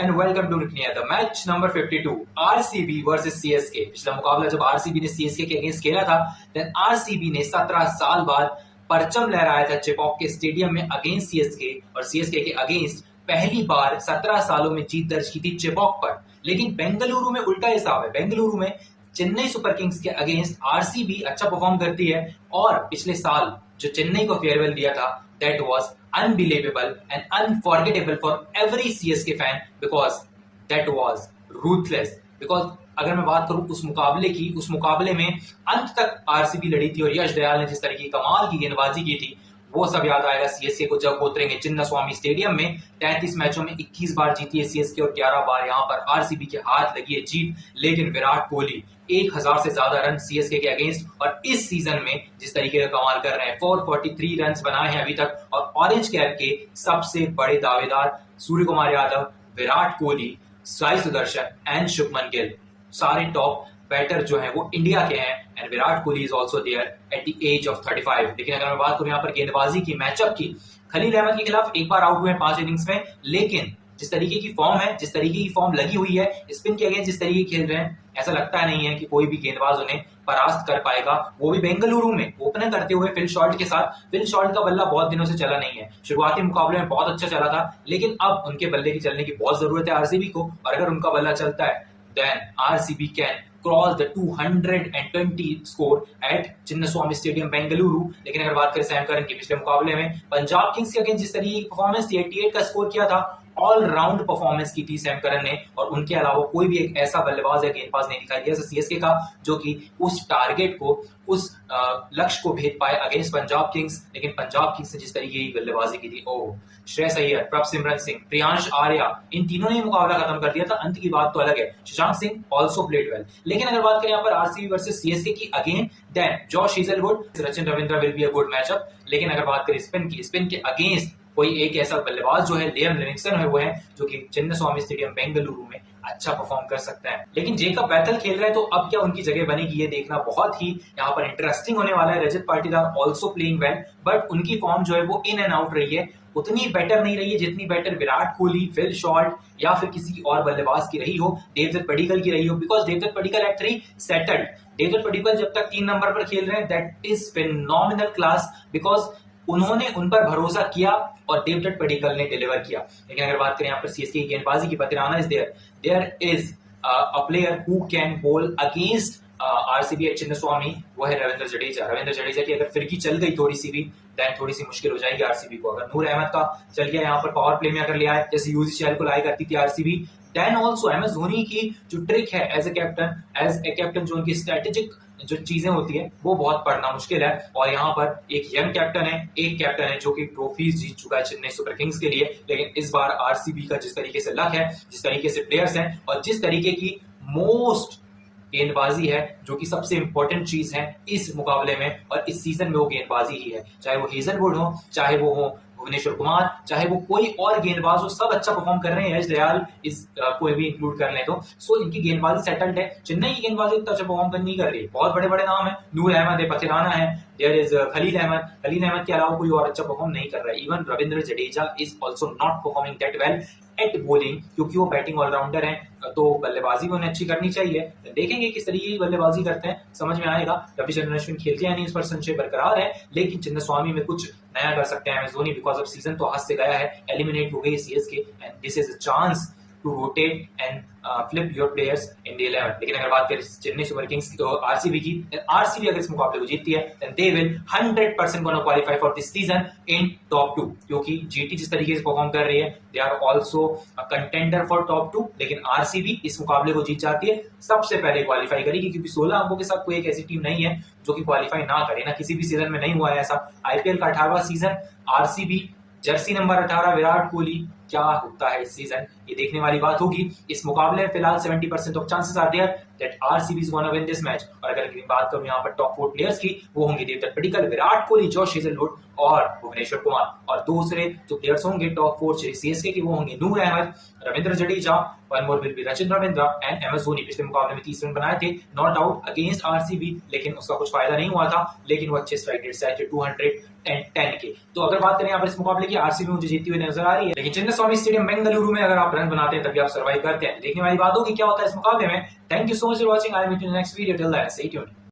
and welcome to Rukniya, the match number 52, RCB versus CSK। पिछला मुकाबला जब RCB ने CSK के अगेंस्ट खेला था, then RCB ने 17 साल बाद परचम लहराया था चेपॉक के स्टेडियम में अगेंस्ट CSK और CSK के अगेंस्ट पहली बार 17 सालों में जीत दर्ज की थी चेपॉक पर। लेकिन बेंगलुरु में उल्टा हिसाब है। बेंगलुरु में चेन्नई सुपर किंग्स के अगेंस्ट RCB अच्छा परफॉर्म करती है और पिछले साल जो चेन्नई को फेयरवेल दिया था, that was unbelievable and unforgettable for every CSK fan because that was ruthless। because अगर मैं बात करूं उस मुकाबले की, उस मुकाबले में अंत तक RCB लड़ी थी और यश दयाल ने जिस तरह की कमाल की गेंदबाजी की थी, वो सब याद आएगा CSK को जब उतरेंगे चिन्नास्वामी स्टेडियम में। 33 मैचों में 21 बार जीती है CSK और 11 बार यहां पर RCB के हाथ लगी है जीत। लेकिन विराट कोहली 1000 से ज्यादा रन CSK के अगेंस्ट और इस सीजन में जिस तरीके का कमाल कर रहे हैं, 443 रन बनाए हैं अभी तक। और ऑरेंज कैप के सबसे बड़े दावेदार सूर्य कुमार यादव, विराट कोहली, साई सुदर्शन एंड शुभमन गिल, सारे टॉप बैटर जो हैं वो इंडिया के हैं and Virat Kohli is also there at the age of 35। लेकिन अगर मैं बात करूं यहाँ पर गेंदबाजी की, मैचअप की, खलील अहमद के खिलाफ एक बार आउट हुए 5 इनिंग्स में, लेकिन जिस तरीके की फॉर्म है, जिस तरीके की फॉर्म लगी हुई है, स्पिन के अगेंस्ट जिस तरीके खेल रहे हैं, ऐसा लगता नहीं है कि कोई भी गेंदबाज उन्हें परास्त कर पाएगा, वो भी बेंगलुरु में ओपनर करते हुए फिल शॉल्ट के साथ। फिल शॉल्ट का बल्ला बहुत दिनों से चला नहीं है, शुरुआती मुकाबले में बहुत अच्छा चला था, लेकिन अब उनके बल्ले की चलने की बहुत जरूरत है RCB को। और अगर उनका बल्ला चलता है then RCB can cross the 220 score at Chinnaswamy stadium Bengaluru. लेकिन अगर बात करें सैम करन की, पिछले मुकाबले में पंजाब किंग्स के अगेंस्ट जिस तरीके की परफॉर्मेंस थी, 88 का स्कोर किया था, ऑल राउंड परफॉर्मेंस की थी सैम करन ने और उनके अलावा कोई भी एक ऐसा बल्लेबाज या गेंदबाज नहीं दिखाई दिया CSK का जो कि उस टारगेट को, उस लक्ष्य को भेद पाए अगेंस्ट पंजाब किंग्स। लेकिन पंजाब किंग्स ने जिस तरीके की बल्लेबाजी की थी, श्रेयस अय्यर, प्रभसिमरन सिंह, प्रियांश आर्या, इन तीनों ने मुकाबला खत्म कर दिया था। अंत की बात तो अलग है, Shashank Singh also played well. लेकिन अगर बात करें यहाँ पर RCB वर्सेस CSK की again, then Josh Hazlewood, Sachin Ravindra will be a good matchup. लेकिन अगर बात करें स्पिन की, स्पिन के अगेंस्ट कोई एक ऐसा बल्लेबाज जो है लियम लिविंगस्टन है, वो है जो कि चिन्नास्वामी स्टेडियम बेंगलुरु में अच्छा परफॉर्म कर सकता है। लेकिन जेकब बैथल खेल रहे हैं तो अब क्या उनकी जगह बनेगी, ये देखना बहुत ही यहाँ पर इंटरेस्टिंग होने वाला है। Rajat Patidar also playing well, but उनकी फॉर्म जो है वो इन एंड आउट रही है, उतनी बेटर नहीं रही है जितनी बेटर विराट कोहली, फिल शॉल्ट या फिर किसी और बल्लेबाज की रही हो, देवदत्त पडिक्कल की रही हो। Because Devdutt Padikkal actually settled, Devdutt Padikkal जब तक 3 नंबर पर खेल रहे हैं, that is phenomenal class, because उन्होंने उन पर भरोसा किया और देवदत्त पडिक्कल ने डिलीवर किया। लेकिन अगर बात करें यहाँ पर CSK की गेंदबाजी की, Pathirana is there is a player who can bowl against RCB at Chinnaswamy, वो है रविंद्र जडेजा। रविंद्र जडेजा की अगर फिरकी चल गई थोड़ी सी भी, देन थोड़ी सी मुश्किल हो जाएगी RCB को। अगर नूर अहमद का चल गया यहाँ पर पावर प्ले में अगर ले आए, जैसे UCL को लाया करती थी RCB, then also MS Dhoni की जो ट्रिक है एज ए कैप्टन, जो उनकी स्ट्रेटेजिक जो चीजें होती है वो बहुत पढ़ना मुश्किल है। और यहाँ पर एक यंग कैप्टन है, एक कैप्टन है जो कि ट्रॉफीज जीत चुका है चेन्नई सुपर किंग्स के लिए। लेकिन इस बार RCB का जिस तरीके से लक है, जिस तरीके से प्लेयर्स हैं और जिस तरीके की मोस्ट गेंदबाजी है, जो कि सबसे इंपॉर्टेंट चीज है इस मुकाबले में और इस सीजन में, वो गेंदबाजी ही है। चाहे वो हेजलवुड हो, चाहे वो हो भुवनेश्वर कुमार, चाहे वो कोई और गेंदबाज हो, सब अच्छा परफॉर्म कर रहे हैं। यश दयाल इस कोई भी इंक्लूड कर ले तो सो इनकी गेंदबाजी सेटल्ड है। चेन्नई की गेंदबाजी इतना अच्छा परफॉर्म नहीं कर रही है। बहुत बड़े बड़े नाम है, नूर अहमद है, पथिराना है, देयर इज खलील अहमद के अलावा कोई और अच्छा परफॉर्म नहीं कर रहा है। Even Ravindra Jadeja is also not performing that well at bowling, क्योंकि वो बैटिंग ऑलराउंडर है, तो बल्लेबाजी भी उन्हें अच्छी करनी चाहिए। देखेंगे किस तरीके की बल्लेबाजी करते हैं, समझ में आएगा। रविचंद्रन अश्विन खेलते हैं नहीं, इस पर संशय बरकरार है, लेकिन चिन्नास्वामी में कुछ नया कर सकते हैं MS Dhoni, because of season तो हाथ से गया है, एलिमिनेट हो गई CSK and this is a chance to rotate and flip your players in the 11। लेकिन अगर बात करें चेन्नई सुपर किंग्स की, तो RCB की, RCB अगर इस मुकाबले को जीतती है then they will 100% gonna qualify for this season in top 2, क्योंकि GT जिस तरीके से परफॉर्म कर रही है, they are also a contender for top 2। लेकिन RCB इस मुकाबले को जीत जाती है, सबसे पहले क्वालिफाई करेगी, क्योंकि 16 अंकों के साथ कोई एक ऐसी टीम नहीं है जो कि क्वालिफाई ना करे, ना किसी भी सीजन में नहीं हुआ है ऐसा। IPL का 18वां season, RCB jersey number 18 Virat Kohli, क्या होता है इस सीजन, ये देखने वाली बात होगी। इस मुकाबले में फिलहाल 70% of chances are there that RCB is gonna win this match. और अगर बात करूं यहाँ पर टॉप 4 प्लेयर्स की, वो होंगे देवदत्त पडिक्कल, विराट कोहली, जॉश हेजलवुड और भुवनेश्वर कुमार। और दूसरे जो प्लेयर्स होंगे टॉप 4 सीएसके की वो होंगे Noor Ahmad, Ravindra Jadeja, one more will be Rachin Ravindra and M S Dhoni. पिछले मुकाबले में 30 रन बनाए थे नॉट आउट अगेंस्ट आरसीबी, लेकिन उसका कुछ फायदा नहीं हुआ था, लेकिन वो अच्छे स्ट्राइक रेट से आए थे 210 के। तो अगर बात करें यहाँ पर इस मुकाबले की, आरसीबी मुझे जीतती हुई नजर आ रही है, लेकिन चिन्नास्वामी स्टेडियम बेंगलुरु में अगर आप रन बनाते हैं तभी आप सर्वाइव करते हैं। देखने वाली बात होगी क्या होता है इस मुकाबले में। Thank you so much for watching, I will meet you in the next video, till then stay tuned.